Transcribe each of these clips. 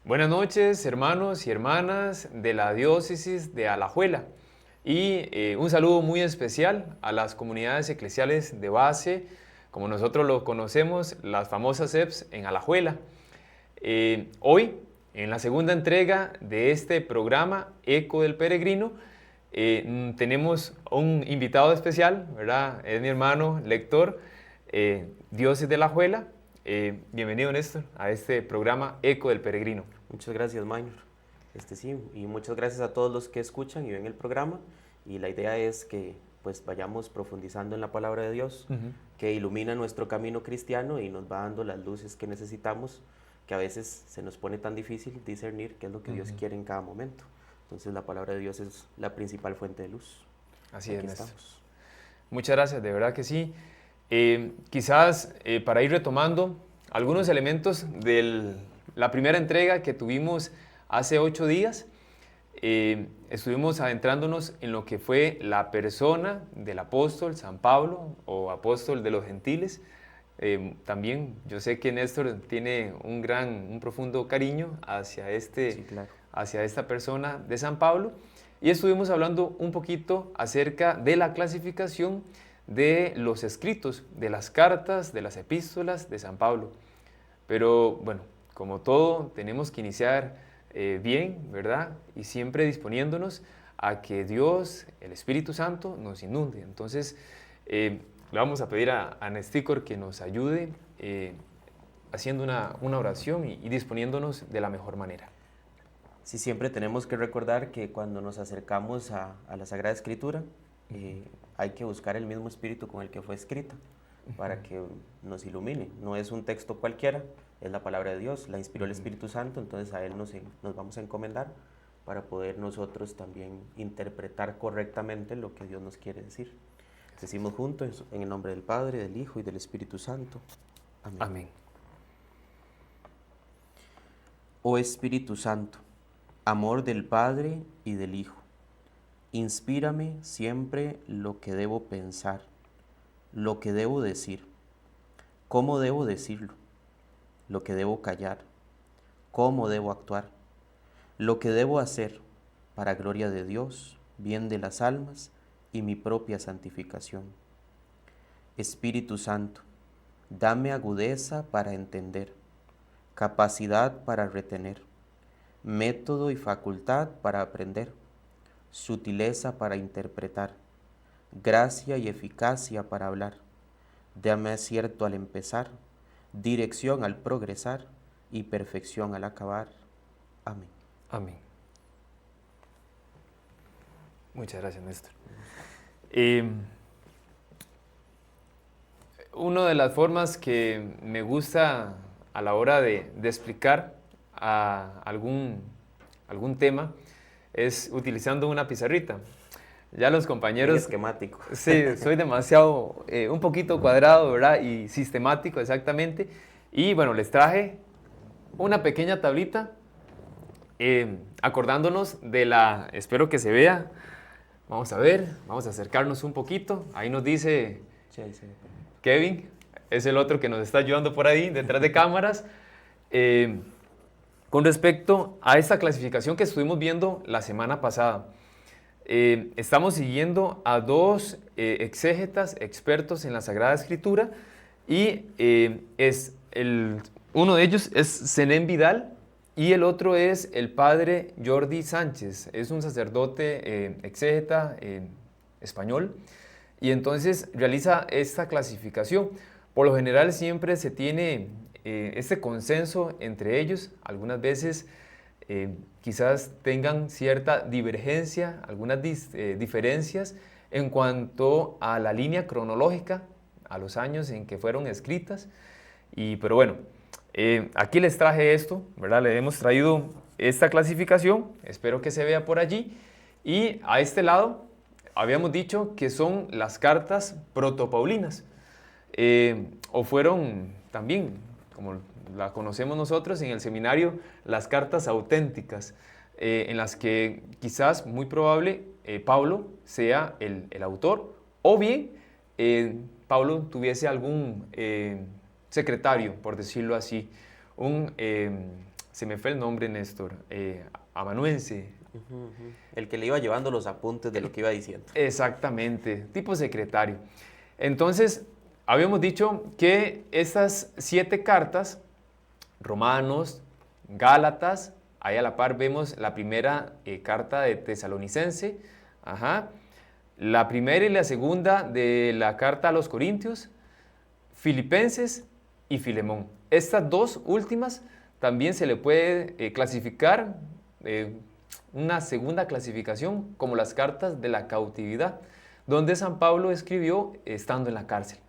Buenas noches, hermanos y hermanas de la diócesis de Alajuela. Y un saludo muy especial a las comunidades eclesiales de base, como nosotros lo conocemos, las famosas EPS en Alajuela. Hoy, en la segunda entrega de este programa, Eco del Peregrino, tenemos un invitado especial, ¿verdad? Es mi hermano lector, Diócesis de Alajuela. Bienvenido, Néstor, a este programa Eco del Peregrino. Muchas gracias, Maynor. Sí, y muchas gracias a todos los que escuchan y ven el programa. Y la idea es que pues vayamos profundizando en la palabra de Dios, que ilumina nuestro camino cristiano y nos va dando las luces que necesitamos, que a veces se nos pone tan difícil discernir qué es lo que Dios quiere en cada momento. Entonces la palabra de Dios es la principal fuente de luz. Así es, Néstor. Estamos. Muchas gracias, de verdad que sí. Quizás para ir retomando algunos elementos de la primera entrega que tuvimos hace 8 días, estuvimos adentrándonos en lo que fue la persona del apóstol San Pablo o apóstol de los gentiles. También yo sé que Néstor tiene un profundo cariño hacia, Sí, claro. hacia esta persona de San Pablo, y estuvimos hablando un poquito acerca de la clasificación de los escritos, de las cartas, de las epístolas de San Pablo. Pero bueno, como todo, tenemos que iniciar bien, ¿verdad? Y siempre disponiéndonos a que Dios, el Espíritu Santo, nos inunde. Entonces, le vamos a pedir a Nestícor que nos ayude haciendo una oración y disponiéndonos de la mejor manera. Sí, siempre tenemos que recordar que cuando nos acercamos a la Sagrada Escritura, hay que buscar el mismo espíritu con el que fue escrita para que nos ilumine. No es un texto cualquiera, es la palabra de Dios, la inspiró el Espíritu Santo, entonces a Él nos vamos a encomendar para poder nosotros también interpretar correctamente lo que Dios nos quiere decir. Decimos juntos en el nombre del Padre, del Hijo y del Espíritu Santo. Amén. Amén. Oh Espíritu Santo, amor del Padre y del Hijo, inspírame siempre lo que debo pensar, lo que debo decir, cómo debo decirlo, lo que debo callar, cómo debo actuar, lo que debo hacer para gloria de Dios, bien de las almas y mi propia santificación. Espíritu Santo, dame agudeza para entender, capacidad para retener, método y facultad para aprender, sutileza para interpretar, gracia y eficacia para hablar. Dame acierto al empezar, dirección al progresar y perfección al acabar. Amén. Amén. Muchas gracias, Néstor. Una de las formas que me gusta a la hora de explicar algún tema es utilizando una pizarrita. Ya los compañeros... Muy esquemático. Sí, soy demasiado, un poquito cuadrado, ¿verdad? Y sistemático, exactamente. Y bueno, les traje una pequeña tablita, acordándonos de la... Espero que se vea. Vamos a ver, vamos a acercarnos un poquito. Ahí nos dice Sí, ahí se ve. Kevin, es el otro que nos está ayudando por ahí, detrás de cámaras. Con respecto a esta clasificación que estuvimos viendo la semana pasada, estamos siguiendo a dos exégetas expertos en la Sagrada Escritura y uno de ellos es Zenén Vidal y el otro es el padre Jordi Sánchez. Es un sacerdote exégeta español y entonces realiza esta clasificación. Por lo general siempre se tiene este consenso entre ellos. Algunas veces quizás tengan cierta divergencia, algunas diferencias en cuanto a la línea cronológica, a los años en que fueron escritas. Pero bueno, aquí les traje esto, ¿verdad? Le hemos traído esta clasificación, espero que se vea por allí. Y a este lado habíamos dicho que son las cartas protopaulinas, o fueron también, como la conocemos nosotros en el seminario, las cartas auténticas, en las que quizás, muy probable, Pablo sea el autor, o bien Pablo tuviese algún secretario, por decirlo así, un se me fue el nombre, Néstor, amanuense. El que le iba llevando los apuntes de lo que iba diciendo. Exactamente, tipo secretario. Entonces, habíamos dicho que estas 7 cartas, Romanos, Gálatas, ahí a la par vemos la primera carta de Tesalonicense, la primera y la segunda de la carta a los Corintios, Filipenses y Filemón. Estas dos últimas también se le puede clasificar, una segunda clasificación, como las cartas de la cautividad, donde San Pablo escribió estando en la cárcel.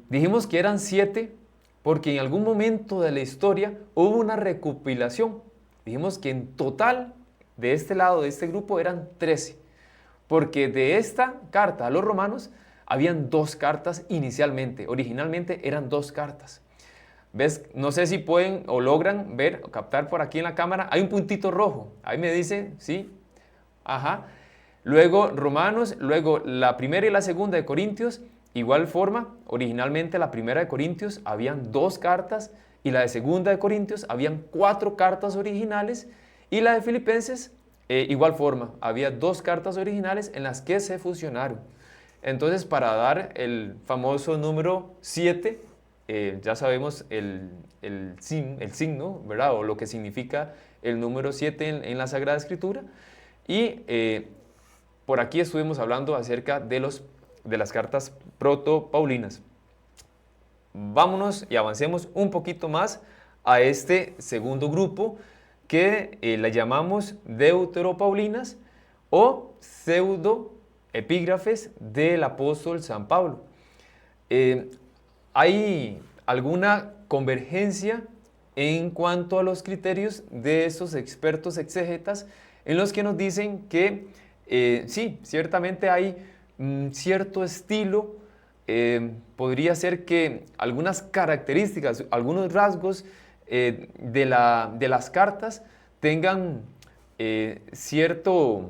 Dijimos que eran 7 porque en algún momento de la historia hubo una recopilación. Dijimos que en total de este lado, de este grupo, eran 13, porque de esta carta a los romanos habían 2 cartas inicialmente. Originalmente eran 2 cartas. ¿Ves? No sé si pueden o logran ver o captar por aquí en la cámara. Hay un puntito rojo. Ahí me dice, sí. Ajá. Luego Romanos, luego la primera y la segunda de Corintios. Igual forma, originalmente la primera de Corintios habían 2 cartas y la de segunda de Corintios habían 4 cartas originales, y la de Filipenses, igual forma, había 2 cartas originales en las que se fusionaron. Entonces, para dar el famoso número 7, ya sabemos el signo, ¿verdad? O lo que significa el número 7 en la Sagrada Escritura. Y por aquí estuvimos hablando acerca de las cartas proto-paulinas. Vámonos y avancemos un poquito más a este segundo grupo que le llamamos deuteropaulinas o pseudo-epígrafes del apóstol San Pablo. Hay alguna convergencia en cuanto a los criterios de estos expertos exégetas, en los que nos dicen que sí, ciertamente hay cierto estilo, podría ser que algunas características, algunos rasgos de las cartas tengan cierto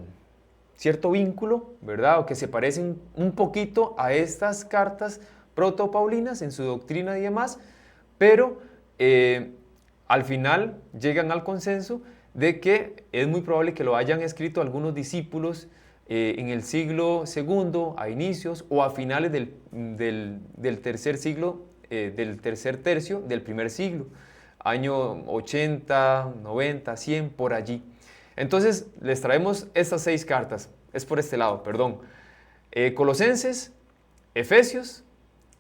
vínculo, ¿verdad? O que se parecen un poquito a estas cartas protopaulinas en su doctrina y demás, pero al final llegan al consenso de que es muy probable que lo hayan escrito algunos discípulos en el siglo II, a inicios o a finales del tercer siglo, del tercer tercio del primer siglo, año 80, 90, 100, por allí. Entonces les traemos estas 6 cartas, es por este lado, perdón. Colosenses, Efesios,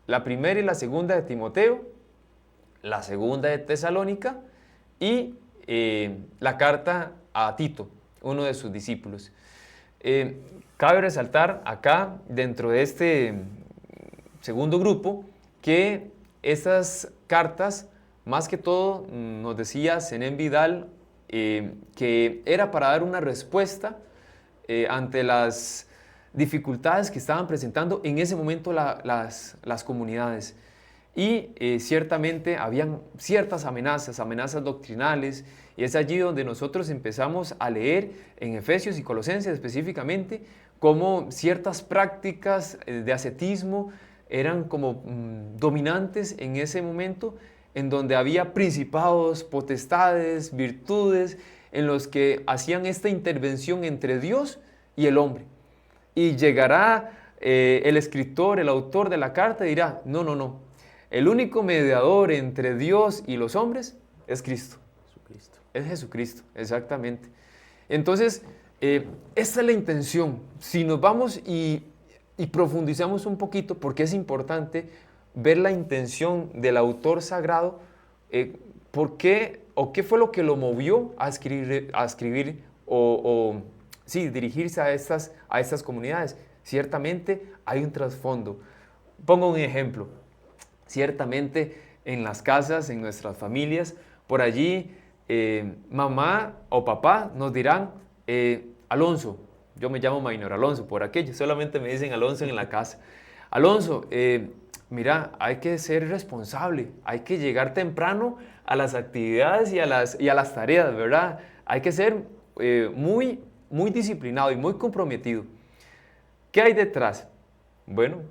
la primera y la segunda de Timoteo, la segunda de Tesalónica y la carta a Tito, uno de sus discípulos. Cabe resaltar acá, dentro de este segundo grupo, que estas cartas, más que todo, nos decía Zenén Vidal, que era para dar una respuesta ante las dificultades que estaban presentando en ese momento las comunidades. Y ciertamente habían ciertas amenazas doctrinales, y es allí donde nosotros empezamos a leer en Efesios y Colosenses específicamente cómo ciertas prácticas de ascetismo eran como dominantes en ese momento, en donde había principados, potestades, virtudes, en los que hacían esta intervención entre Dios y el hombre. Y llegará el escritor, el autor de la carta, y dirá, no, el único mediador entre Dios y los hombres es Cristo. Jesucristo. Es Jesucristo, exactamente. Entonces, esta es la intención. Si nos vamos y profundizamos un poquito, porque es importante ver la intención del autor sagrado, ¿por qué o qué fue lo que lo movió a escribir sí, dirigirse a estas comunidades? Ciertamente hay un trasfondo. Pongo un ejemplo. Ciertamente en las casas, en nuestras familias, por allí mamá o papá nos dirán, Alonso, yo me llamo Maynor Alonso, por aquello, solamente me dicen Alonso en la casa. Alonso, mira, hay que ser responsable, hay que llegar temprano a las actividades y a las tareas, ¿verdad? Hay que ser muy disciplinado y muy comprometido. ¿Qué hay detrás? Bueno,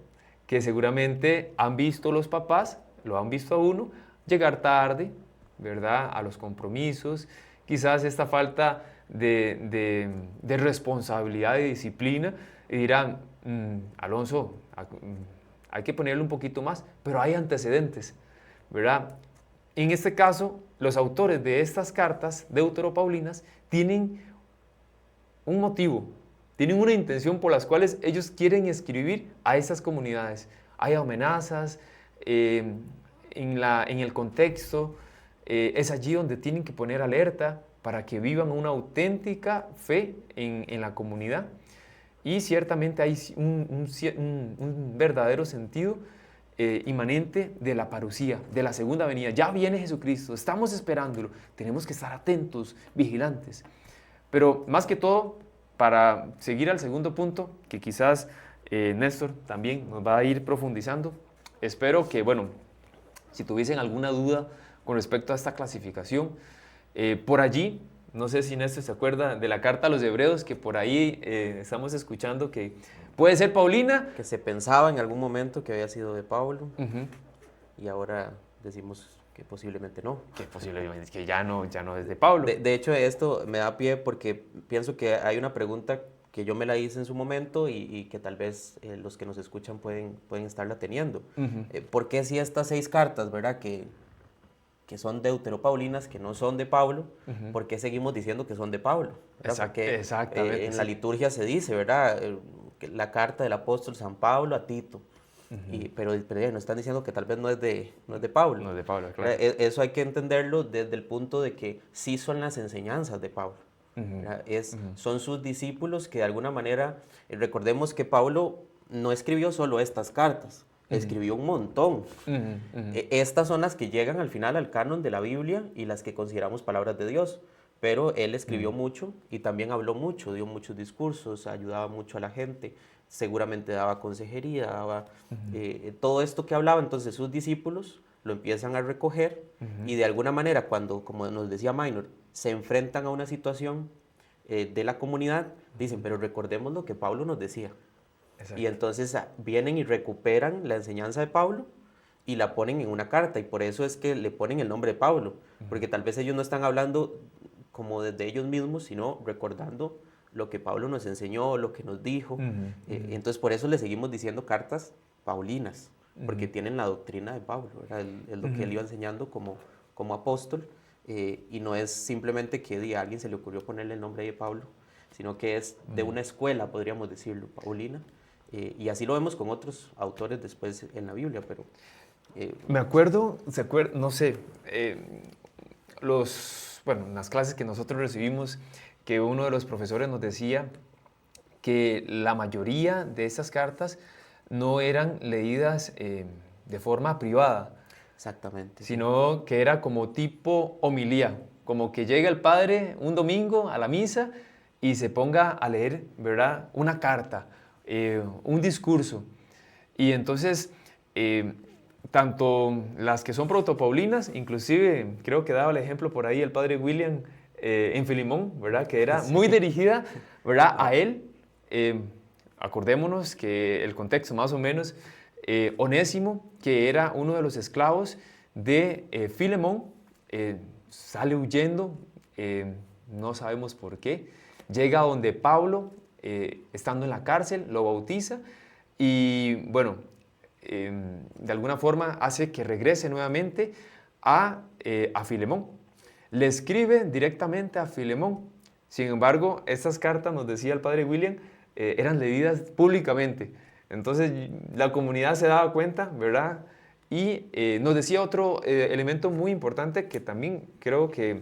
que seguramente han visto los papás, lo han visto a uno, llegar tarde, ¿verdad? A los compromisos, quizás esta falta de responsabilidad y disciplina, y dirán, Alonso, hay que ponerle un poquito más, pero hay antecedentes, ¿verdad? En este caso, los autores de estas cartas deuteropaulinas tienen un motivo, tienen una intención por las cuales ellos quieren escribir a estas comunidades. Hay amenazas, en el contexto, es allí donde tienen que poner alerta para que vivan una auténtica fe en la comunidad. Y ciertamente hay un verdadero sentido inmanente de la parusía, de la segunda venida. Ya viene Jesucristo, estamos esperándolo, tenemos que estar atentos, vigilantes. Pero más que todo, para seguir al segundo punto, que quizás Néstor también nos va a ir profundizando, espero que, bueno, si tuviesen alguna duda con respecto a esta clasificación, por allí, no sé si Néstor se acuerda de la carta a los hebreos, que por ahí estamos escuchando que puede ser Paulina. Que se pensaba en algún momento que había sido de Pablo, Uh-huh. y ahora decimos que posiblemente no. Que posiblemente que ya no es de Pablo. De hecho, esto me da pie porque pienso que hay una pregunta que yo me la hice en su momento y que tal vez los que nos escuchan pueden estarla teniendo. Uh-huh. ¿Por qué si estas 6 cartas, verdad, que son deuteropaulinas, que no son de Pablo, Uh-huh. ¿por qué seguimos diciendo que son de Pablo? Porque Exactamente. en la liturgia se dice, ¿verdad? Que la carta del apóstol San Pablo a Tito. Uh-huh. Pero ya nos están diciendo que tal vez no es de Pablo. No es de Pablo, claro. Eso hay que entenderlo desde el punto de que sí son las enseñanzas de Pablo. Uh-huh. Uh-huh. Son sus discípulos que de alguna manera, recordemos que Pablo no escribió solo estas cartas, escribió un montón. Uh-huh. Uh-huh. Estas son las que llegan al final al canon de la Biblia y las que consideramos palabras de Dios. Pero él escribió mucho y también habló mucho, dio muchos discursos, ayudaba mucho a la gente, seguramente daba consejería, daba todo esto que hablaba. Entonces sus discípulos lo empiezan a recoger y de alguna manera cuando, como nos decía Minor, se enfrentan a una situación de la comunidad, dicen, pero recordemos lo que Pablo nos decía. Exacto. Y entonces vienen y recuperan la enseñanza de Pablo y la ponen en una carta, y por eso es que le ponen el nombre de Pablo, porque tal vez ellos no están hablando como desde ellos mismos, sino recordando lo que Pablo nos enseñó, lo que nos dijo. Entonces por eso le seguimos diciendo cartas paulinas, porque tienen la doctrina de Pablo, ¿verdad? Es lo que él iba enseñando como apóstol, y no es simplemente que a alguien se le ocurrió ponerle el nombre de Pablo, sino que es de una escuela, podríamos decirlo, paulina, y así lo vemos con otros autores después en la Biblia, pero... Me acuerdo, no sé, en las clases que nosotros recibimos, que uno de los profesores nos decía que la mayoría de estas cartas no eran leídas de forma privada. Exactamente. Sino que era como tipo homilía, como que llega el padre un domingo a la misa y se ponga a leer, ¿verdad? Una carta, un discurso. Y entonces, tanto las que son protopaulinas, inclusive creo que daba el ejemplo por ahí el padre William en Filemón, ¿verdad? Que era muy dirigida, ¿verdad? A él. Acordémonos que el contexto más o menos, Onésimo, que era uno de los esclavos de Filemón, sale huyendo, no sabemos por qué, llega donde Pablo, estando en la cárcel, lo bautiza y bueno, de alguna forma hace que regrese nuevamente a Filemón. Le escribe directamente a Filemón. Sin embargo, estas cartas, nos decía el padre William, eran leídas públicamente. Entonces la comunidad se daba cuenta, ¿verdad? Y nos decía otro elemento muy importante que también creo que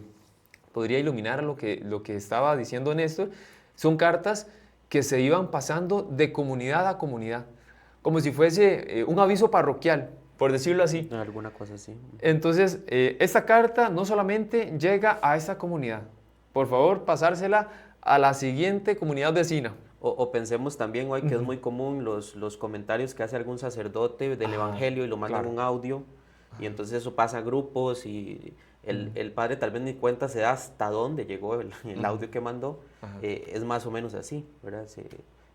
podría iluminar lo que estaba diciendo Néstor. Son cartas que se iban pasando de comunidad a comunidad, como si fuese un aviso parroquial, por decirlo así. Alguna cosa así. Entonces, esta carta no solamente llega a esta comunidad, por favor, pasársela a la siguiente comunidad vecina. O pensemos también hoy que es muy común los comentarios que hace algún sacerdote del Evangelio y lo mandan un audio, y entonces eso pasa a grupos y el padre tal vez ni cuenta se da hasta dónde llegó el audio que mandó. Es más o menos así, ¿verdad?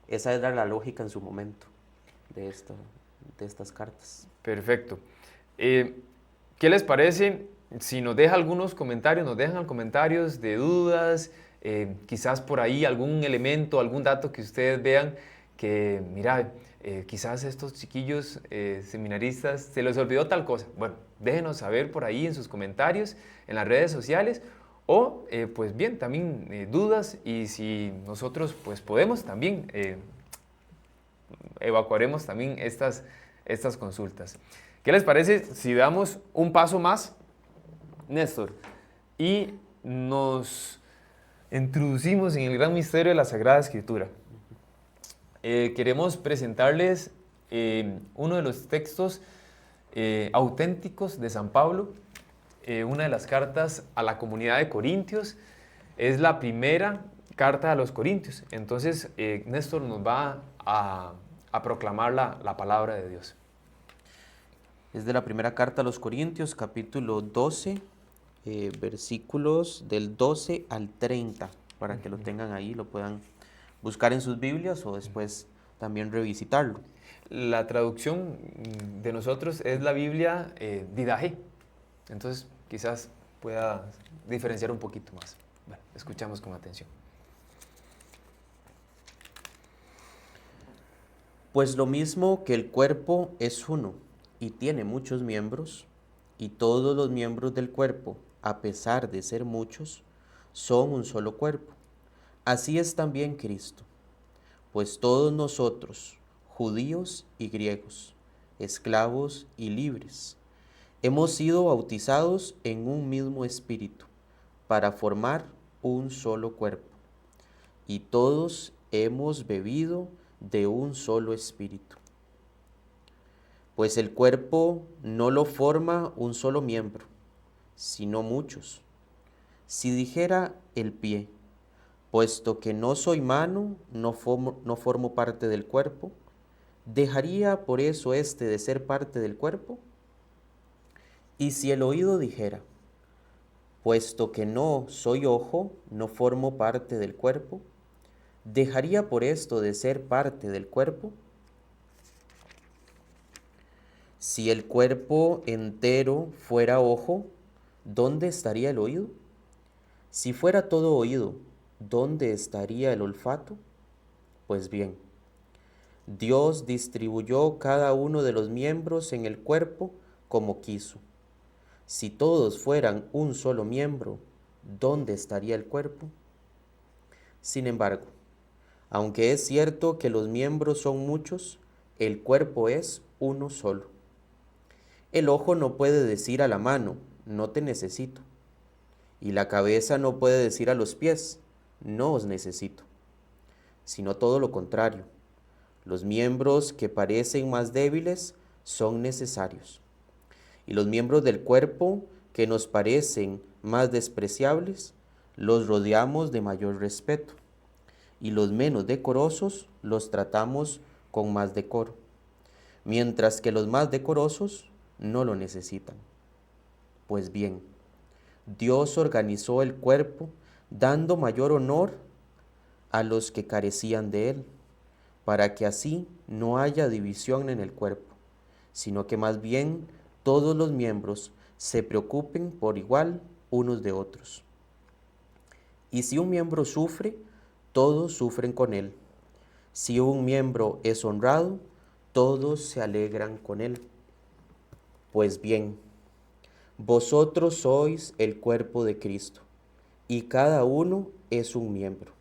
Esa era la lógica en su momento de estas cartas. Perfecto. ¿Qué les parece si nos deja algunos comentarios, nos dejan comentarios de dudas, quizás por ahí algún elemento, algún dato que ustedes vean que, mira, quizás estos chiquillos seminaristas se les olvidó tal cosa. Bueno, déjenos saber por ahí en sus comentarios, en las redes sociales, o pues bien, también dudas, y si nosotros pues podemos también evacuaremos también estas consultas. ¿Qué les parece si damos un paso más, Néstor, y nos introducimos en el gran misterio de la Sagrada Escritura? Queremos presentarles uno de los textos auténticos de San Pablo, una de las cartas a la comunidad de Corintios. Es la primera carta a los Corintios. Entonces, Néstor nos va a proclamar la palabra de Dios. Es de la primera carta a los Corintios, capítulo 12, versículos del 12 al 30, para que lo tengan ahí, lo puedan buscar en sus Biblias o después también revisitarlo. La traducción de nosotros es la Biblia Didache. Entonces, quizás pueda diferenciar un poquito más. Bueno, escuchamos con atención. Pues lo mismo que el cuerpo es uno y tiene muchos miembros, y todos los miembros del cuerpo, a pesar de ser muchos, son un solo cuerpo. Así es también Cristo. Pues todos nosotros, judíos y griegos, esclavos y libres, hemos sido bautizados en un mismo espíritu para formar un solo cuerpo. Y todos hemos bebido de un solo espíritu. Pues el cuerpo no lo forma un solo miembro, sino muchos. Si dijera el pie, puesto que no soy mano, no formo parte del cuerpo, ¿dejaría por eso este de ser parte del cuerpo? Y si el oído dijera, puesto que no soy ojo, no formo parte del cuerpo, ¿dejaría por esto de ser parte del cuerpo? Si el cuerpo entero fuera ojo, ¿dónde estaría el oído? Si fuera todo oído, ¿dónde estaría el olfato? Pues bien, Dios distribuyó cada uno de los miembros en el cuerpo como quiso. Si todos fueran un solo miembro, ¿dónde estaría el cuerpo? Sin embargo, aunque es cierto que los miembros son muchos, el cuerpo es uno solo. El ojo no puede decir a la mano, no te necesito. Y la cabeza no puede decir a los pies, no os necesito. Sino todo lo contrario. Los miembros que parecen más débiles son necesarios. Y los miembros del cuerpo que nos parecen más despreciables, los rodeamos de mayor respeto. Y los menos decorosos los tratamos con más decoro. Mientras que los más decorosos no lo necesitan. Pues bien, Dios organizó el cuerpo dando mayor honor a los que carecían de él, para que así no haya división en el cuerpo, sino que más bien todos los miembros se preocupen por igual unos de otros. Y si un miembro sufre, todos sufren con él. Si un miembro es honrado, todos se alegran con él. Pues bien, vosotros sois el cuerpo de Cristo, y cada uno es un miembro.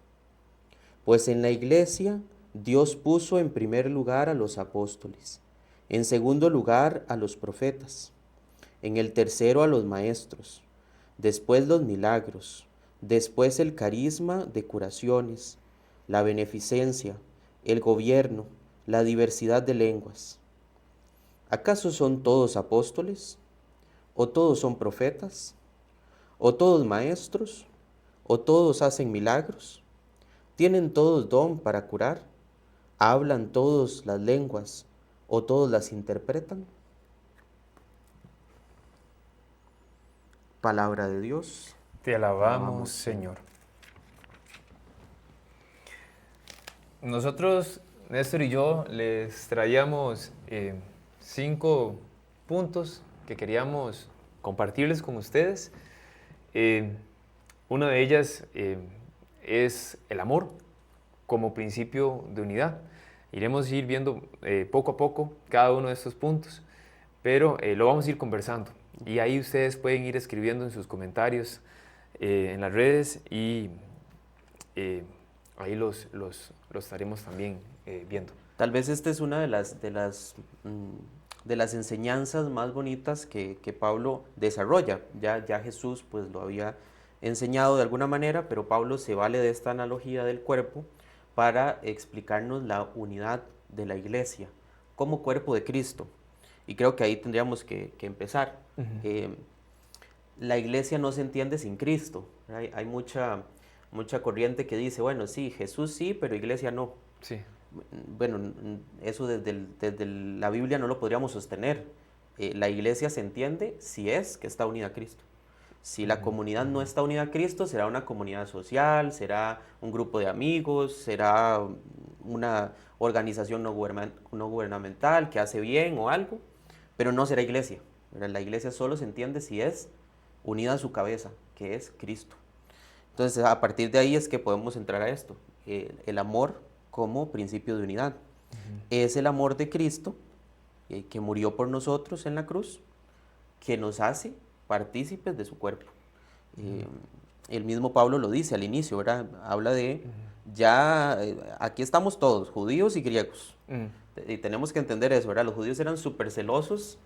Pues en la iglesia Dios puso en primer lugar a los apóstoles, en segundo lugar a los profetas, en el tercero a los maestros, después los milagros, después el carisma de curaciones, la beneficencia, el gobierno, la diversidad de lenguas. ¿Acaso son todos apóstoles? ¿O todos son profetas? ¿O todos maestros? ¿O todos hacen milagros? ¿Tienen todos don para curar? ¿Hablan todos las lenguas? ¿O todos las interpretan? Palabra de Dios. Te alabamos, Señor. Nosotros, Néstor y yo, les traíamos 5 puntos que queríamos compartirles con ustedes. Una de ellas es el amor como principio de unidad. Iremos a ir viendo poco a poco cada uno de estos puntos, pero lo vamos a ir conversando. Y ahí ustedes pueden ir escribiendo en sus comentarios en las redes y ahí los estaremos también viendo. Tal vez esta es una de las enseñanzas más bonitas que Pablo desarrolla. Ya Jesús pues lo había enseñado de alguna manera, pero Pablo se vale de esta analogía del cuerpo para explicarnos la unidad de la iglesia como cuerpo de Cristo. Y creo que ahí tendríamos que empezar. La iglesia no se entiende sin Cristo. Hay mucha corriente que dice, bueno, sí, Jesús sí, pero iglesia no. Sí. Bueno, eso desde la Biblia no lo podríamos sostener. La iglesia se entiende si es que está unida a Cristo. Si la comunidad no está unida a Cristo, será una comunidad social, será un grupo de amigos, será una organización no gubernamental que hace bien o algo, pero no será iglesia. La iglesia solo se entiende si es unida a su cabeza, que es Cristo. Entonces, a partir de ahí es que podemos entrar a esto, el amor como principio de unidad. Es el amor de Cristo que murió por nosotros en la cruz, que nos hace partícipes de su cuerpo. El mismo Pablo lo dice al inicio, ¿verdad? Habla de, aquí estamos todos, judíos y griegos. Y tenemos que entender eso, ¿verdad? Los judíos eran súper celosos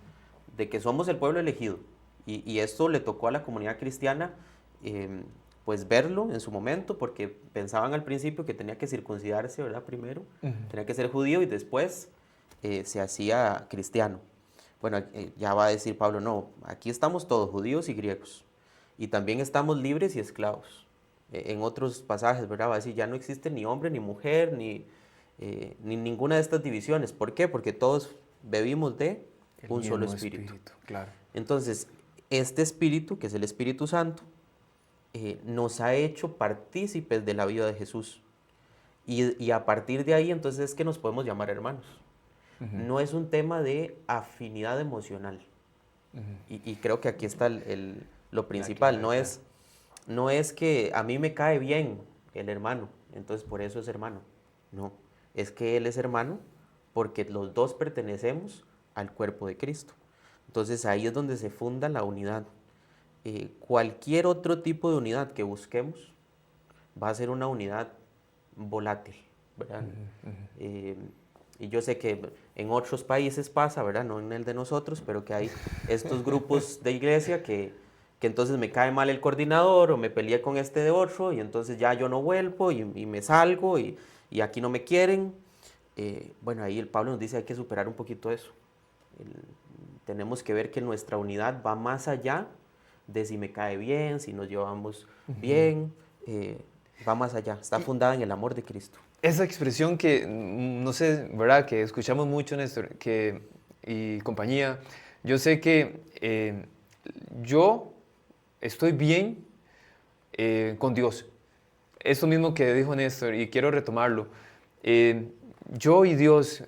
de que somos el pueblo elegido. Y esto le tocó a la comunidad cristiana, pues verlo en su momento, porque pensaban al principio que tenía que circuncidarse, ¿verdad? Primero, tenía que ser judío y después se hacía cristiano. Bueno, ya va a decir Pablo, no, aquí estamos todos, judíos y griegos, y también estamos libres y esclavos. En otros pasajes, ¿verdad? Va a decir, ya no existe ni hombre, ni mujer, ni ninguna de estas divisiones. ¿Por qué? Porque todos bebimos de un solo espíritu. Claro. Entonces, este espíritu, que es el Espíritu Santo, nos ha hecho partícipes de la vida de Jesús. Y a partir de ahí, entonces, es que nos podemos llamar hermanos. No es un tema de afinidad emocional. Y creo que aquí está lo principal. No es que a mí me cae bien el hermano, entonces por eso es hermano. No, es que él es hermano porque los dos pertenecemos al cuerpo de Cristo. Entonces ahí es donde se funda la unidad. Cualquier otro tipo de unidad que busquemos va a ser una unidad volátil, ¿verdad? Y yo sé que en otros países pasa, ¿verdad? No en el de nosotros, pero que hay estos grupos de iglesia que entonces me cae mal el coordinador o me peleé con este de otro y entonces ya yo no vuelvo y me salgo y aquí no me quieren. Bueno, ahí el Pablo nos dice hay que superar un poquito eso. Tenemos que ver que nuestra unidad va más allá de si me cae bien, si nos llevamos bien, va más allá, está fundada en el amor de Cristo. Esa expresión que, no sé, ¿verdad? Que escuchamos mucho, Néstor, y compañía, yo sé que yo estoy bien con Dios. Eso mismo que dijo Néstor, y quiero retomarlo. Yo y Dios,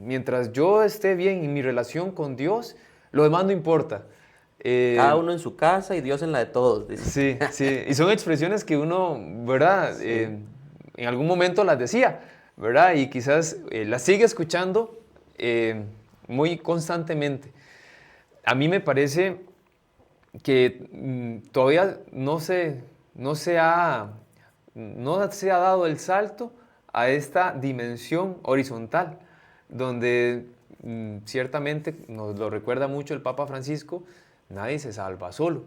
mientras yo esté bien en mi relación con Dios, lo demás no importa. Cada uno en su casa y Dios en la de todos. Dice. Sí, sí, y son expresiones que uno, ¿verdad? Sí. En algún momento las decía, ¿verdad? Y quizás las sigue escuchando muy constantemente. A mí me parece que todavía no se ha dado el salto a esta dimensión horizontal, donde ciertamente nos lo recuerda mucho el Papa Francisco, nadie se salva solo.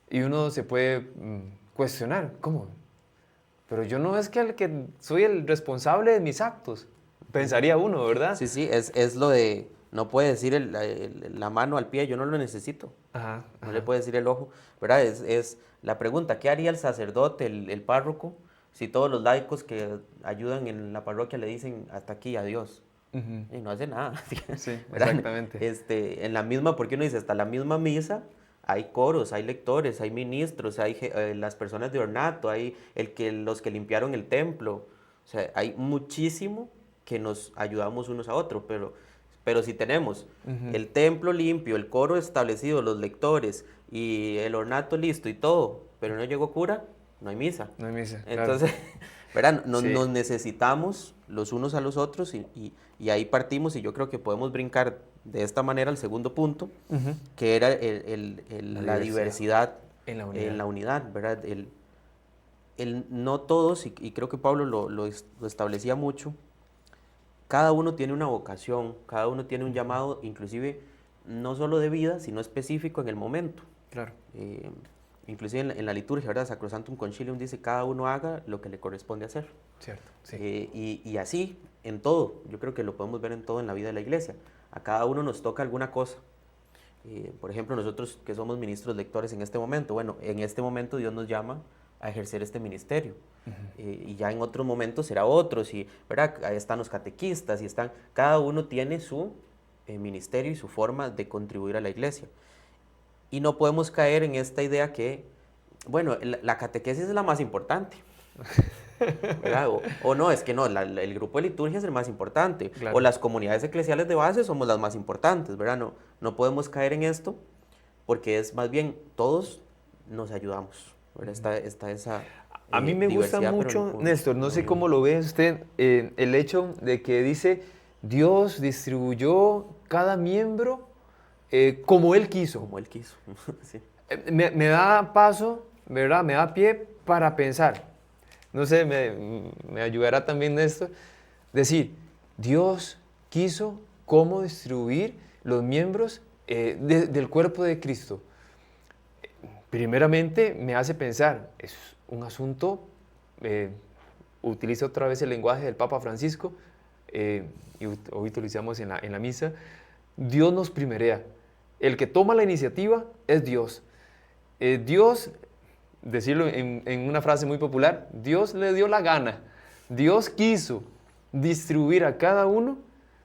Y uno se puede cuestionar, ¿cómo? Pero yo no es que soy el responsable de mis actos, pensaría uno, ¿verdad? Sí, sí, es lo de, no puede decir la mano al pie, yo no lo necesito. Ajá. No le puede decir el ojo, ¿verdad? Es la pregunta, ¿qué haría el sacerdote, el párroco, si todos los laicos que ayudan en la parroquia le dicen hasta aquí, adiós? Y no hace nada. Sí, ¿verdad? exactamente. En la misma, porque uno dice, hasta la misma misa, hay coros, hay lectores, hay ministros, hay las personas de ornato, hay los que limpiaron el templo. O sea, hay muchísimo que nos ayudamos unos a otros, pero Pero si tenemos el templo limpio, el coro establecido, los lectores y el ornato listo y todo, pero no llegó cura, no hay misa. No hay misa, claro. Entonces, ¿verdad? Nos, Sí. nos necesitamos los unos a los otros y ahí partimos y yo creo que podemos brincar de esta manera al segundo punto, que era la diversidad en en la unidad, ¿verdad? No todos, y creo que Pablo lo establecía mucho, cada uno tiene una vocación, cada uno tiene un llamado, inclusive no solo de vida, sino específico en el momento. Claro. Inclusive en la liturgia, ¿verdad? Sacrosantum Concilium dice, cada uno haga lo que le corresponde hacer. Cierto, sí. Y así, en todo, yo creo que lo podemos ver en todo en la vida de la iglesia. A cada uno nos toca alguna cosa. Por ejemplo, nosotros que somos ministros lectores en este momento, bueno, en este momento Dios nos llama a ejercer este ministerio. Y ya en otros momentos será otros, y ¿verdad? Ahí están los catequistas, y cada uno tiene su ministerio y su forma de contribuir a la iglesia. Y no podemos caer en esta idea que, bueno, la catequesis es la más importante. ¿Verdad? O no, es que no, el grupo de liturgia es el más importante, Claro. o las comunidades eclesiales de base somos las más importantes, ¿verdad? No podemos caer en esto, porque es más bien todos nos ayudamos, ¿verdad? Está esa A mí me gusta diversidad, mucho, pero Néstor, no sé cómo lo ve usted, el hecho de que dice, Dios distribuyó cada miembro como Él quiso. como Él quiso. Sí. Me da paso, ¿verdad? Me da pie para pensar. No sé, me ayudará también Néstor. Decir, Dios quiso cómo distribuir los miembros del cuerpo de Cristo. Primeramente me hace pensar, es un asunto, utilizo otra vez el lenguaje del Papa Francisco, y hoy utilizamos en la misa, Dios nos primerea. El que toma la iniciativa es Dios. Dios, decirlo en una frase muy popular, Dios le dio la gana. Dios quiso distribuir a cada uno,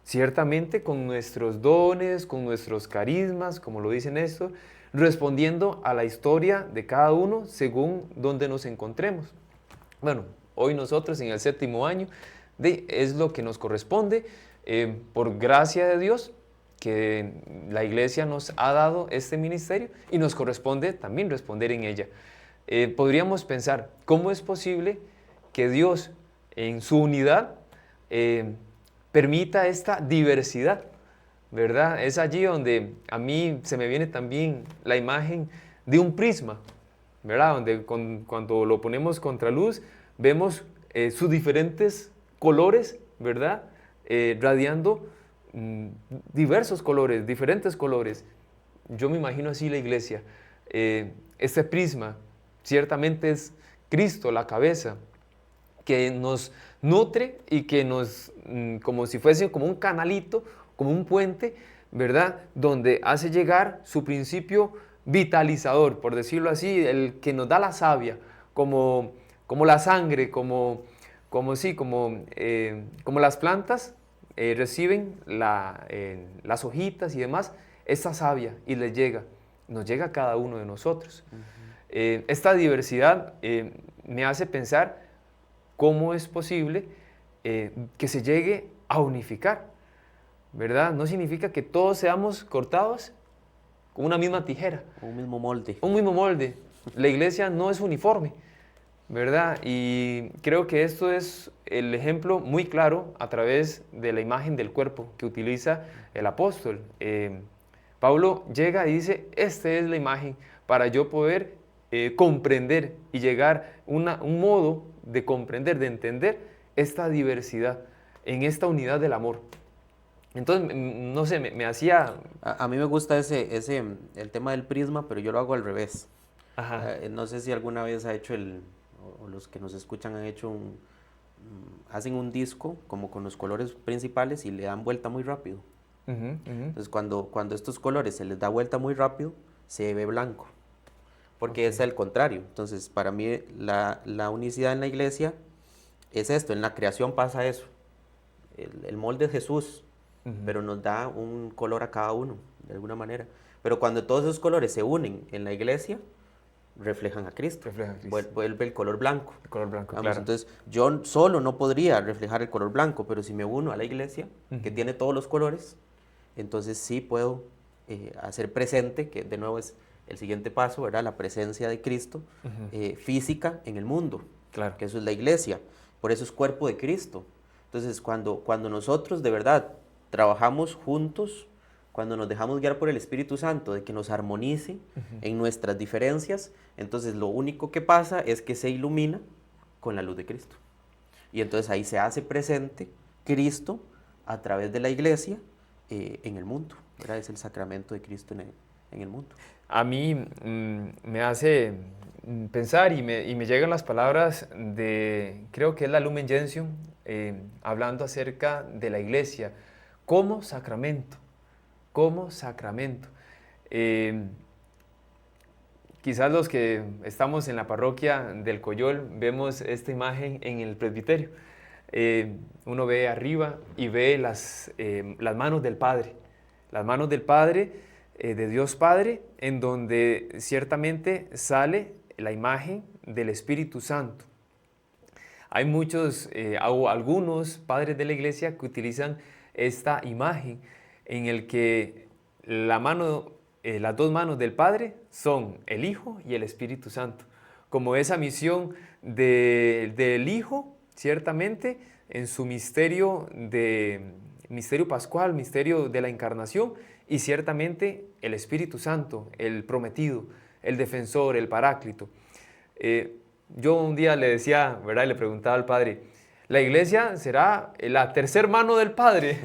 ciertamente con nuestros dones, con nuestros carismas, como lo dice Néstor, respondiendo a la historia de cada uno según donde nos encontremos. Bueno, hoy nosotros en el 7º año es lo que nos corresponde, por gracia de Dios, que la iglesia nos ha dado este ministerio y nos corresponde también responder en ella. Podríamos pensar, ¿cómo es posible que Dios en su unidad permita esta diversidad? ¿Verdad? Es allí donde a mí se me viene también la imagen de un prisma, ¿verdad? Donde cuando lo ponemos contra luz, vemos sus diferentes colores, ¿verdad? Radiando diversos colores, diferentes colores. Yo me imagino así la iglesia. Este prisma ciertamente es Cristo, la cabeza, que nos nutre y que nos, como si fuese como un canalito, como un puente, ¿verdad? Donde hace llegar su principio vitalizador, por decirlo así, el que nos da la savia, como la sangre, como las plantas reciben las hojitas y demás, esta savia y nos llega a cada uno de nosotros. Esta diversidad me hace pensar cómo es posible que se llegue a unificar, ¿verdad? No significa que todos seamos cortados con una misma tijera. Un mismo molde. Un mismo molde. La iglesia no es uniforme, ¿verdad? Y creo que esto es el ejemplo muy claro a través de la imagen del cuerpo que utiliza el apóstol. Pablo llega y dice, esta es la imagen para yo poder comprender y llegar a un modo de comprender, de entender esta diversidad en esta unidad del amor. Entonces, no sé, me hacía... A mí me gusta el tema del prisma, pero yo lo hago al revés. Ajá. No sé si alguna vez ha hecho o los que nos escuchan han hecho hacen un disco como con los colores principales y le dan vuelta muy rápido. Entonces cuando estos colores se les da vuelta muy rápido, se ve blanco, porque es el contrario. Entonces para mí la unicidad en la iglesia es esto, en la creación pasa eso. El molde es Jesús, pero nos da un color a cada uno, de alguna manera. Pero cuando todos esos colores se unen en la iglesia, reflejan a Cristo. Vuelve el color blanco. El color blanco, Vamos, claro. entonces, yo solo no podría reflejar el color blanco, pero si me uno a la iglesia, que tiene todos los colores, entonces sí puedo hacer presente, que de nuevo es el siguiente paso, ¿verdad? La presencia de Cristo física en el mundo, Claro. que eso es la iglesia, por eso es cuerpo de Cristo. Entonces, cuando nosotros de verdad trabajamos juntos, cuando nos dejamos guiar por el Espíritu Santo, de que nos armonice en nuestras diferencias, entonces lo único que pasa es que se ilumina con la luz de Cristo. Y entonces ahí se hace presente Cristo a través de la iglesia en el mundo, ¿verdad? Es el sacramento de Cristo en el mundo. A mí me hace pensar y me llegan las palabras de, creo que es la Lumen Gentium, hablando acerca de la iglesia como sacramento, como sacramento. Eh, Quizás los que estamos en la parroquia del Coyol vemos esta imagen en el presbiterio. Uno ve arriba y ve las manos del Padre, las manos del Padre, de Dios Padre, en donde ciertamente sale la imagen del Espíritu Santo. Hay muchos, o algunos padres de la iglesia que utilizan esta imagen en el que las dos manos del Padre son el Hijo y el Espíritu Santo. Como esa misión del Hijo, ciertamente, en su misterio pascual, misterio de la encarnación, y ciertamente el Espíritu Santo, el prometido, el defensor, el paráclito. Yo un día le decía, ¿verdad? Y le preguntaba al Padre, ¿la iglesia será la tercer mano del Padre?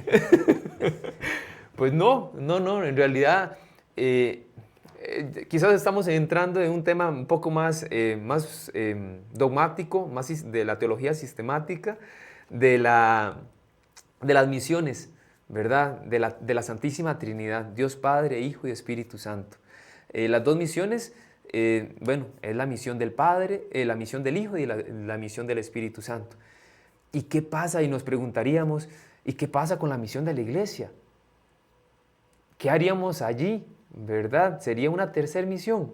Pues no, en realidad quizás estamos entrando en un tema un poco más dogmático, más de la teología sistemática, de las misiones, ¿verdad? De la Santísima Trinidad, Dios Padre, Hijo y Espíritu Santo. Las dos misiones, bueno, es la misión del Padre, la misión del Hijo y la misión del Espíritu Santo. ¿Y qué pasa? Y nos preguntaríamos, ¿y qué pasa con la misión de la iglesia? ¿Qué haríamos allí? ¿Verdad? ¿Sería una tercera misión?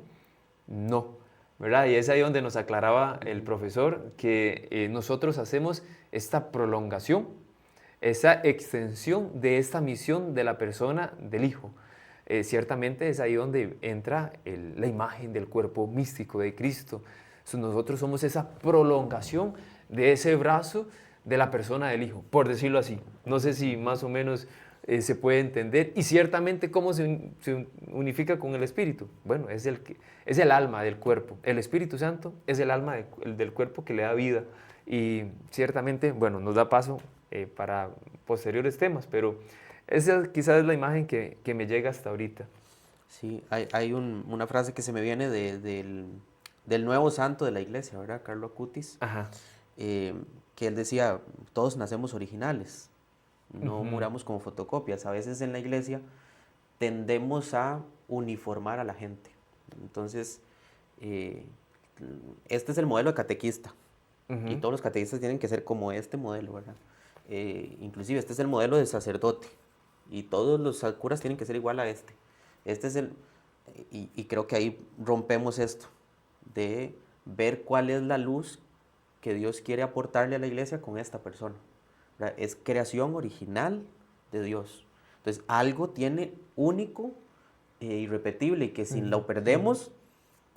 No, ¿verdad? Y es ahí donde nos aclaraba el profesor que nosotros hacemos esta prolongación, esa extensión de esta misión de la persona del Hijo. Ciertamente es ahí donde entra la imagen del cuerpo místico de Cristo. Nosotros somos esa prolongación de ese brazo de la persona del Hijo, por decirlo así. No sé si más o menos se puede entender. Y ciertamente, ¿cómo se unifica con el Espíritu? Bueno, es el alma del cuerpo. El Espíritu Santo es el alma del cuerpo que le da vida. Y ciertamente, bueno, nos da paso para posteriores temas, pero esa quizás es la imagen que me llega hasta ahorita. Sí, hay una frase que se me viene del nuevo santo de la iglesia, ¿verdad? Carlo Acutis, Ajá. Que él decía, todos nacemos originales, no muramos como fotocopias. A veces en la iglesia tendemos a uniformar a la gente. Entonces, este es el modelo de catequista, y todos los catequistas tienen que ser como este modelo, ¿verdad? Inclusive este es el modelo de sacerdote, y todos los curas tienen que ser igual a este. Este es y creo que ahí rompemos esto, de ver cuál es la luz que Dios quiere aportarle a la iglesia con esta persona, ¿verdad? Es creación original de Dios. Entonces, algo tiene único e irrepetible, y que si lo perdemos,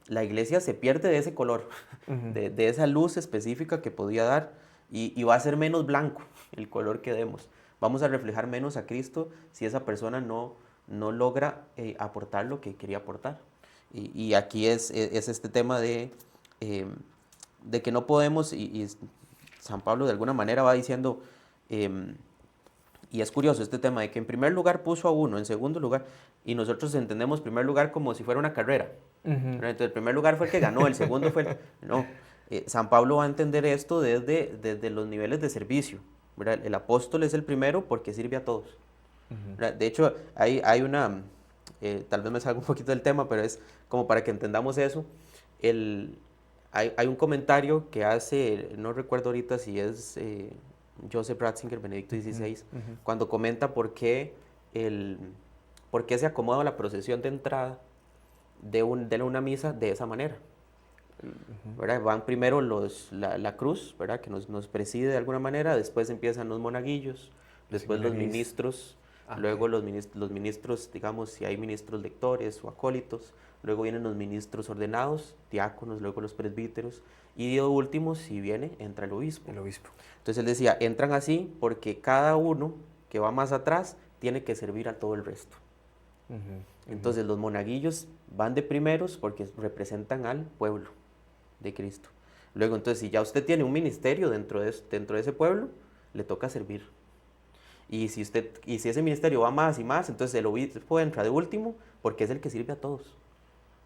la iglesia se pierde de ese color, de esa luz específica que podía dar, y va a ser menos blanco el color que demos. Vamos a reflejar menos a Cristo si esa persona no logra aportar lo que quería aportar. Y aquí es este tema de que no podemos, y San Pablo de alguna manera va diciendo, y es curioso este tema de que en primer lugar puso a uno, en segundo lugar, y nosotros entendemos primer lugar como si fuera una carrera. Entonces el primer lugar fue el que ganó, el segundo fue no. San Pablo va a entender esto desde los niveles de servicio, ¿verdad? El apóstol es el primero porque sirve a todos. De hecho, hay una, tal vez me salga un poquito del tema, pero es como para que entendamos eso. Hay un comentario que hace, no recuerdo ahorita si es Joseph Ratzinger, Benedicto XVI, cuando comenta por qué se acomoda la procesión de entrada de una misa de esa manera. ¿Verdad? Van primero la cruz, ¿verdad? Que nos preside de alguna manera, después empiezan los monaguillos, después los ministros luego los ministros, digamos, si hay ministros lectores o acólitos, luego vienen los ministros ordenados, diáconos, luego los presbíteros, y de último, si viene, entra el obispo. El obispo. Entonces él decía, entran así porque cada uno que va más atrás tiene que servir a todo el resto. Entonces los monaguillos van de primeros porque representan al pueblo de Cristo. Luego, entonces, si ya usted tiene un ministerio dentro de ese pueblo, le toca servir. Y si ese ministerio va más y más, entonces el obispo entra de último porque es el que sirve a todos.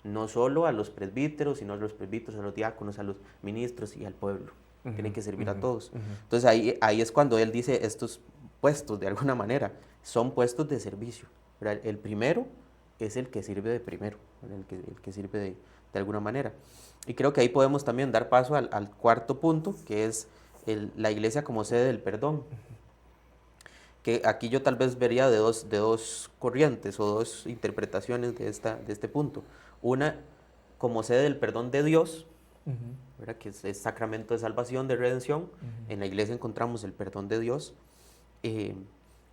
No solo a los presbíteros, sino a los presbíteros, a los diáconos, a los ministros y al pueblo. Tiene que servir a todos. Entonces ahí es cuando él dice estos puestos, de alguna manera, son puestos de servicio. ¿Verdad? El primero es el que sirve de primero, el que sirve de alguna manera. Y creo que ahí podemos también dar paso al cuarto punto, que es la iglesia como sede del perdón. Que aquí yo tal vez vería de dos corrientes o dos interpretaciones de este punto. Una, como sede del perdón de Dios, ¿verdad? Que es sacramento de salvación, de redención. En la iglesia encontramos el perdón de Dios,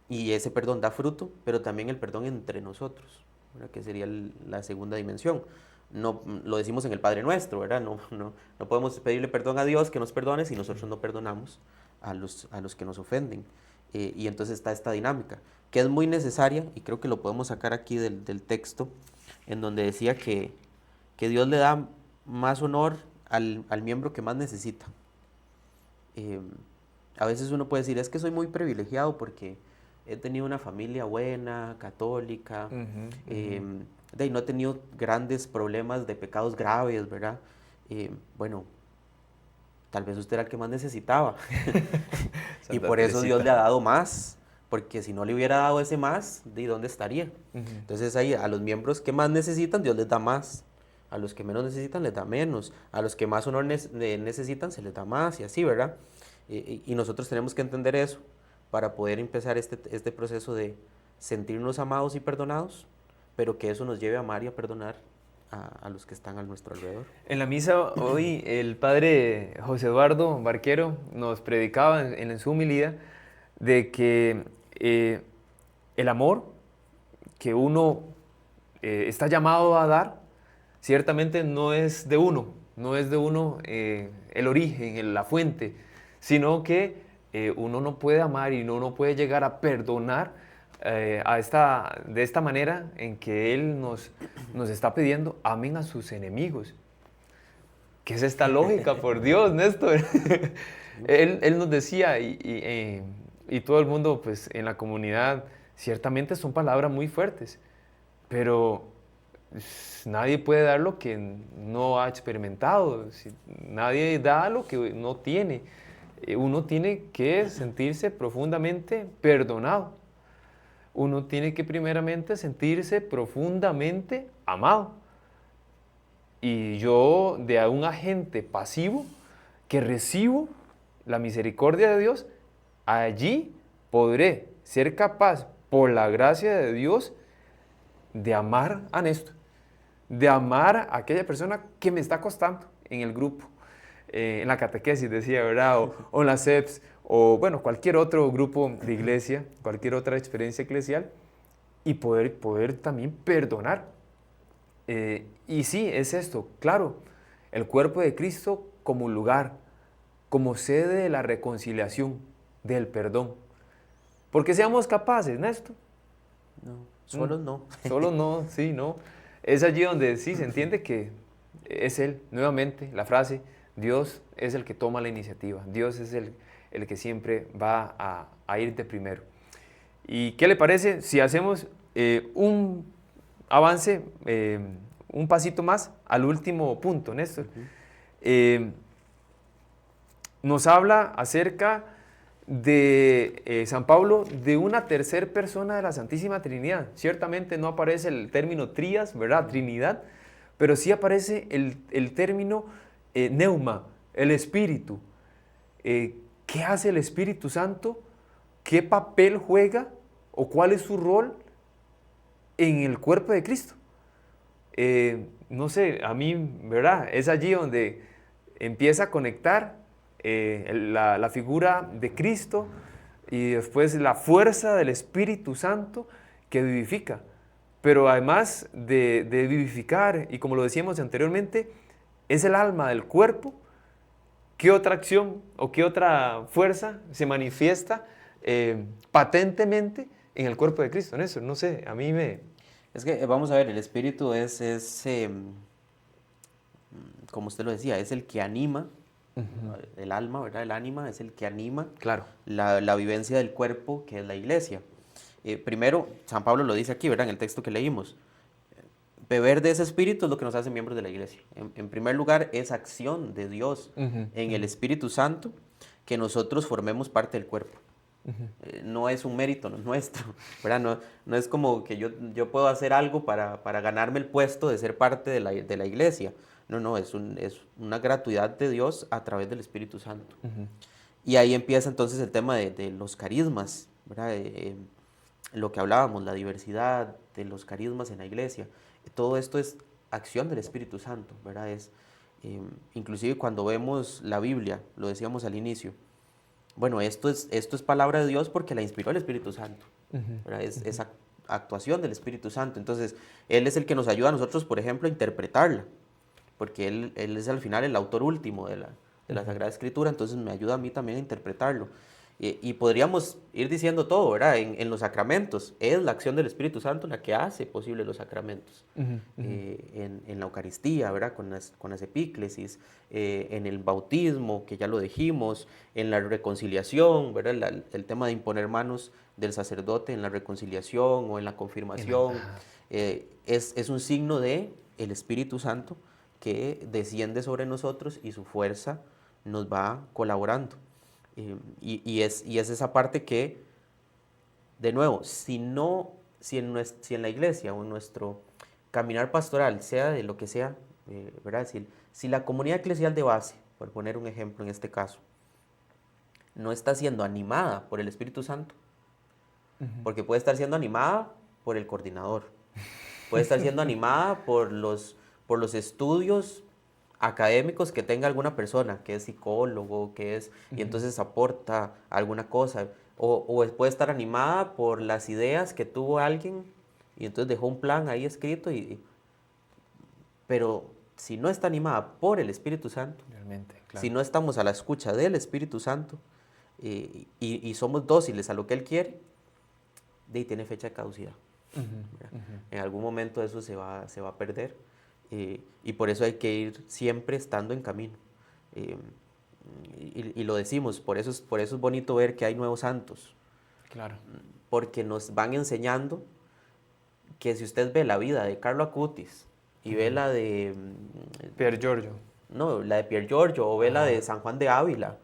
y ese perdón da fruto, pero también el perdón entre nosotros, ¿verdad? Que sería la segunda dimensión. No, lo decimos en el Padre Nuestro, ¿verdad? No podemos pedirle perdón a Dios que nos perdone si nosotros no perdonamos a los que nos ofenden. Y entonces está esta dinámica, que es muy necesaria, y creo que lo podemos sacar aquí del texto, en donde decía que Dios le da más honor al miembro que más necesita. A veces uno puede decir, es que soy muy privilegiado porque he tenido una familia buena, católica, y no he tenido grandes problemas de pecados graves, ¿verdad? Bueno, tal vez usted era el que más necesitaba. Y por eso Dios le ha dado más, porque si no le hubiera dado ese más, ¿de dónde estaría? Entonces ahí a los miembros que más necesitan, Dios les da más. A los que menos necesitan, les da menos. A los que más honor necesitan, se les da más, y así, ¿verdad? Y nosotros tenemos que entender eso para poder empezar este proceso de sentirnos amados y perdonados, pero que eso nos lleve a amar y a perdonar a los que están a nuestro alrededor. En la misa hoy el padre José Eduardo Barquero nos predicaba en su homilía de que el amor que uno está llamado a dar ciertamente no es de uno, el origen, la fuente, sino que uno no puede amar y uno no puede llegar a perdonar de esta manera en que Él nos está pidiendo, amen a sus enemigos. ¿Qué es esta lógica? Por Dios, Néstor. Él nos decía, y todo el mundo pues, en la comunidad, ciertamente son palabras muy fuertes, pero nadie puede dar lo que no ha experimentado, nadie da lo que no tiene. Uno tiene que sentirse profundamente perdonado. Uno tiene que primeramente sentirse profundamente amado. Y yo, de un agente pasivo que recibo la misericordia de Dios, allí podré ser capaz, por la gracia de Dios, de amar a Néstor, de amar a aquella persona que me está costando en el grupo, en la catequesis, decía, ¿verdad? O en la CEPS, o bueno, cualquier otro grupo de iglesia, cualquier otra experiencia eclesial, y poder también perdonar. Y sí, es esto, claro, el cuerpo de Cristo como lugar, como sede de la reconciliación, del perdón. Porque seamos capaces, Néstor. No, solos no. Solos no, sí, no. Es allí donde sí se entiende que es Él, nuevamente, la frase, Dios es el que toma la iniciativa, Dios es el que siempre va a ir de primero. ¿Y qué le parece si hacemos un avance, un pasito más al último punto, Néstor? Nos habla acerca de San Pablo de una tercera persona de la Santísima Trinidad. Ciertamente no aparece el término trías, ¿verdad? Trinidad, pero sí aparece el término neuma, el Espíritu. ¿Qué hace el Espíritu Santo? ¿Qué papel juega o cuál es su rol en el cuerpo de Cristo? No sé, a mí, ¿verdad? Es allí donde empieza a conectar la figura de Cristo y después la fuerza del Espíritu Santo que vivifica. Pero además de vivificar, y como lo decíamos anteriormente, es el alma del cuerpo. ¿Qué otra acción o qué otra fuerza se manifiesta patentemente en el cuerpo de Cristo? En eso, no sé, a mí me... Es que, vamos a ver, el espíritu como usted lo decía, es el que anima, el alma, ¿verdad? El ánima es el que anima Claro. la vivencia del cuerpo, que es la iglesia. Primero, San Pablo lo dice aquí, ¿verdad? En el texto que leímos. Beber de ese espíritu es lo que nos hace miembros de la iglesia. En primer lugar, es acción de Dios en el Espíritu Santo que nosotros formemos parte del cuerpo. No es un mérito, no es nuestro, ¿verdad? No es como que yo puedo hacer algo para ganarme el puesto de ser parte de la iglesia. No, es una gratuidad de Dios a través del Espíritu Santo. Y ahí empieza entonces el tema de los carismas, ¿verdad? Lo que hablábamos, la diversidad de los carismas en la iglesia. Todo esto es acción del Espíritu Santo, ¿verdad? Inclusive cuando vemos la Biblia, lo decíamos al inicio, bueno, esto es palabra de Dios porque la inspiró el Espíritu Santo, ¿verdad? Es actuación del Espíritu Santo. Entonces, Él es el que nos ayuda a nosotros, por ejemplo, a interpretarla, porque Él es al final el autor último de la Sagrada Escritura, entonces me ayuda a mí también a interpretarlo. Y podríamos ir diciendo todo, ¿verdad? En los sacramentos, es la acción del Espíritu Santo la que hace posible los sacramentos. En la Eucaristía, ¿verdad? Con las epíclesis, en el bautismo, que ya lo dijimos, en la reconciliación, ¿verdad? El tema de imponer manos del sacerdote en la reconciliación o en la confirmación, es un signo de el Espíritu Santo que desciende sobre nosotros y su fuerza nos va colaborando. Y es esa parte que, de nuevo, si en la iglesia o en nuestro caminar pastoral, sea de lo que sea, ¿verdad? Si la comunidad eclesial de base, por poner un ejemplo en este caso, no está siendo animada por el Espíritu Santo, porque puede estar siendo animada por el coordinador, puede estar siendo animada por los estudios académicos que tenga alguna persona, que es psicólogo, y entonces aporta alguna cosa, o puede estar animada por las ideas que tuvo alguien, y entonces dejó un plan ahí escrito, pero si no está animada por el Espíritu Santo, Realmente, claro. si no estamos a la escucha del Espíritu Santo, y somos dóciles a lo que Él quiere, de ahí tiene fecha de caducidad. En algún momento eso se va a perder. Y por eso hay que ir siempre estando en camino. Y lo decimos, por eso es bonito ver que hay nuevos santos. Claro. Porque nos van enseñando que si usted ve la vida de Carlo Acutis y ve la de... Pier Giorgio. No, la de Pier Giorgio, o ve la de San Juan de Ávila,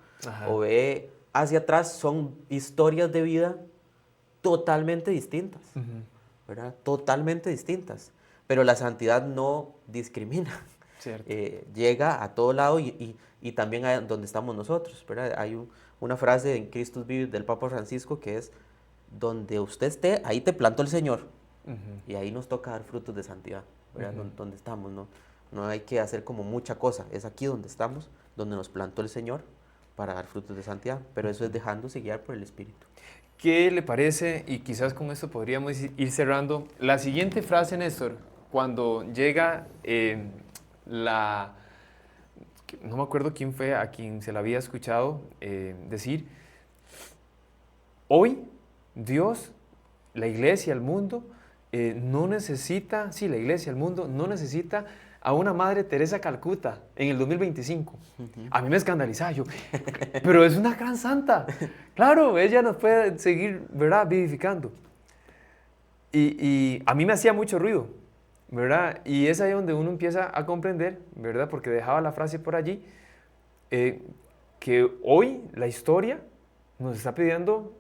o ve hacia atrás, son historias de vida totalmente distintas, ¿verdad? Totalmente distintas. Pero la santidad no discrimina. Llega a todo lado y también a donde estamos nosotros, ¿verdad? Hay una frase en Christus Vivit del Papa Francisco que es: donde usted esté, ahí te plantó el Señor. Y ahí nos toca dar frutos de santidad, ¿verdad? Donde estamos, no hay que hacer como mucha cosa. Es aquí donde estamos, donde nos plantó el Señor para dar frutos de santidad. Pero eso es dejándose guiar por el Espíritu. ¿Qué le parece? Y quizás con esto podríamos ir cerrando. La siguiente frase, Néstor, cuando llega no me acuerdo quién fue a quien se la había escuchado decir: hoy Dios, la iglesia, el mundo, no necesita, sí, la iglesia, el mundo, no necesita a una Madre Teresa Calcuta en el 2025. A mí me escandalizaba yo, pero es una gran santa. Claro, ella nos puede seguir, ¿verdad?, vivificando. Y a mí me hacía mucho ruido, ¿verdad? Y es ahí donde uno empieza a comprender, ¿verdad?, porque dejaba la frase por allí, que hoy la historia nos está pidiendo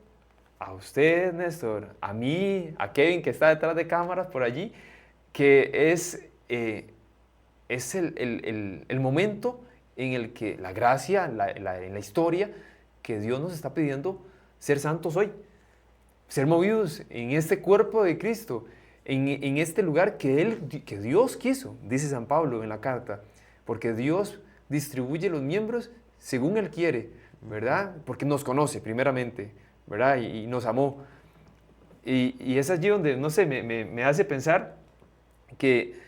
a usted, Néstor, a mí, a Kevin, que está detrás de cámaras por allí, que es el momento en el que la gracia, en la historia, que Dios nos está pidiendo ser santos hoy, ser movidos en este cuerpo de Cristo, en este lugar que Dios quiso, dice San Pablo en la carta, porque Dios distribuye los miembros según Él quiere, ¿verdad? Porque nos conoce primeramente, ¿verdad? Y nos amó. Y es allí donde, no sé, me hace pensar que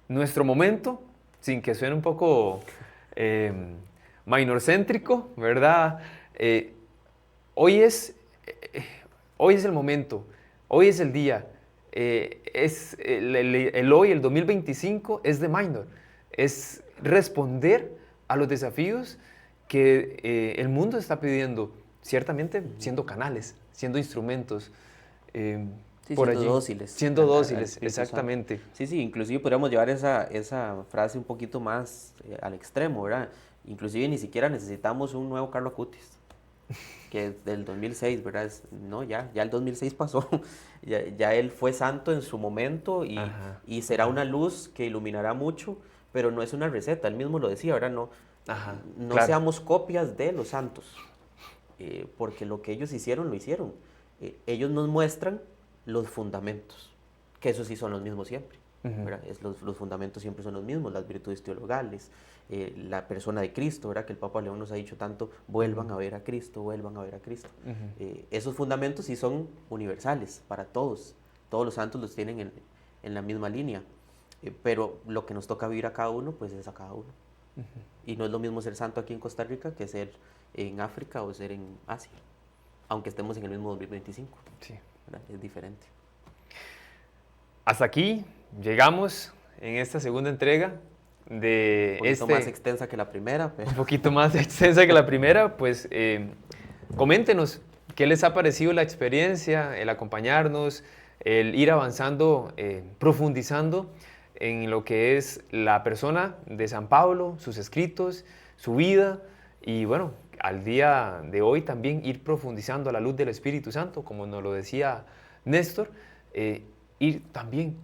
nuestro momento, sin que suene un poco minorcéntrico, ¿verdad? Hoy es, hoy es el momento, hoy es el día, es el hoy, el 2025, es de minor, es responder a los desafíos que el mundo está pidiendo, ciertamente siendo canales, siendo instrumentos, Sí, por siendo allí, dóciles siendo al dóciles, Espíritu Santo. exactamente. Sí, sí, inclusive podríamos llevar esa frase un poquito más al extremo, ¿verdad? Inclusive ni siquiera necesitamos un nuevo Carlo Acutis, que es del 2006, ¿verdad? No, ya el 2006 pasó, ya él fue santo en su momento Ajá, y será una luz que iluminará mucho, pero no es una receta, él mismo lo decía, ¿verdad? No, ajá, no claro. seamos copias de los santos, porque lo que ellos hicieron, lo hicieron. Ellos nos muestran los fundamentos, que eso sí son los mismos siempre. Ujú, ¿Verdad? Los fundamentos siempre son los mismos, las virtudes teologales, la persona de Cristo, ¿verdad? Que el Papa León nos ha dicho tanto, vuelvan a ver a Cristo, vuelvan a ver a Cristo. ujú. Esos fundamentos sí son universales para todos los santos los tienen en la misma línea, pero lo que nos toca vivir a cada uno, pues es a cada uno. Y no es lo mismo ser santo aquí en Costa Rica que ser en África o ser en Asia, aunque estemos en el mismo 2025, Sí. ¿verdad? Es diferente. Hasta aquí llegamos en esta segunda entrega de Un poquito más extensa que la primera, pero un poquito más extensa que la primera, pues coméntenos qué les ha parecido la experiencia, el acompañarnos, el ir avanzando, profundizando en lo que es la persona de San Pablo, sus escritos, su vida y bueno, al día de hoy también ir profundizando a la luz del Espíritu Santo, como nos lo decía Néstor, ir también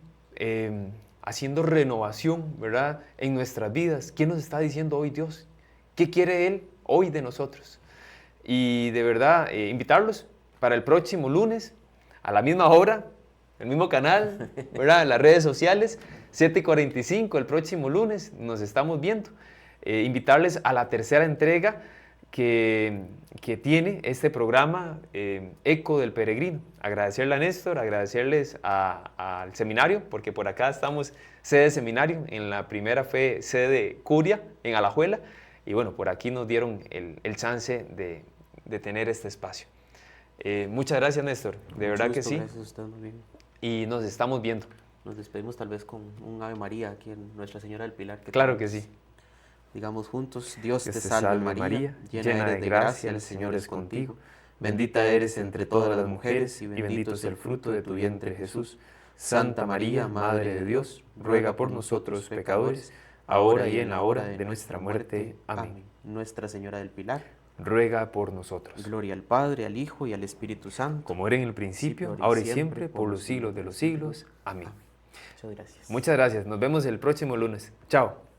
haciendo renovación, ¿verdad? En nuestras vidas. ¿Qué nos está diciendo hoy Dios? ¿Qué quiere Él hoy de nosotros? Y de verdad, invitarlos para el próximo lunes, a la misma hora, el mismo canal, ¿verdad? En las redes sociales, 7:45 el próximo lunes, nos estamos viendo. Invitarles a la tercera entrega que tiene este programa Eco del Peregrino. Agradecerle a Néstor, agradecerles al seminario, porque por acá estamos sede de seminario, en la primera fue sede de Curia, en Alajuela, y bueno, por aquí nos dieron el chance de tener este espacio. Muchas gracias, Néstor, de mucho verdad que gusto, sí, gracias a usted, muy bien. y nos estamos viendo. Nos despedimos tal vez con un Ave María aquí en Nuestra Señora del Pilar. Claro que sí. Digamos juntos, Dios Dios te salve María, llena eres de gracia, el Señor es contigo. Bendita eres entre todas las mujeres y bendito es el fruto de tu vientre Jesús. Santa María, Madre de Dios, ruega por nosotros pecadores, ahora y en la hora de nuestra muerte. Amén. Nuestra Señora del Pilar, Ruega por nosotros. gloria al Padre, al Hijo y al Espíritu Santo. Como era en el principio, ahora y siempre, por los siglos de los siglos. Amén. Muchas gracias. Muchas gracias. Nos vemos el próximo lunes. Chao.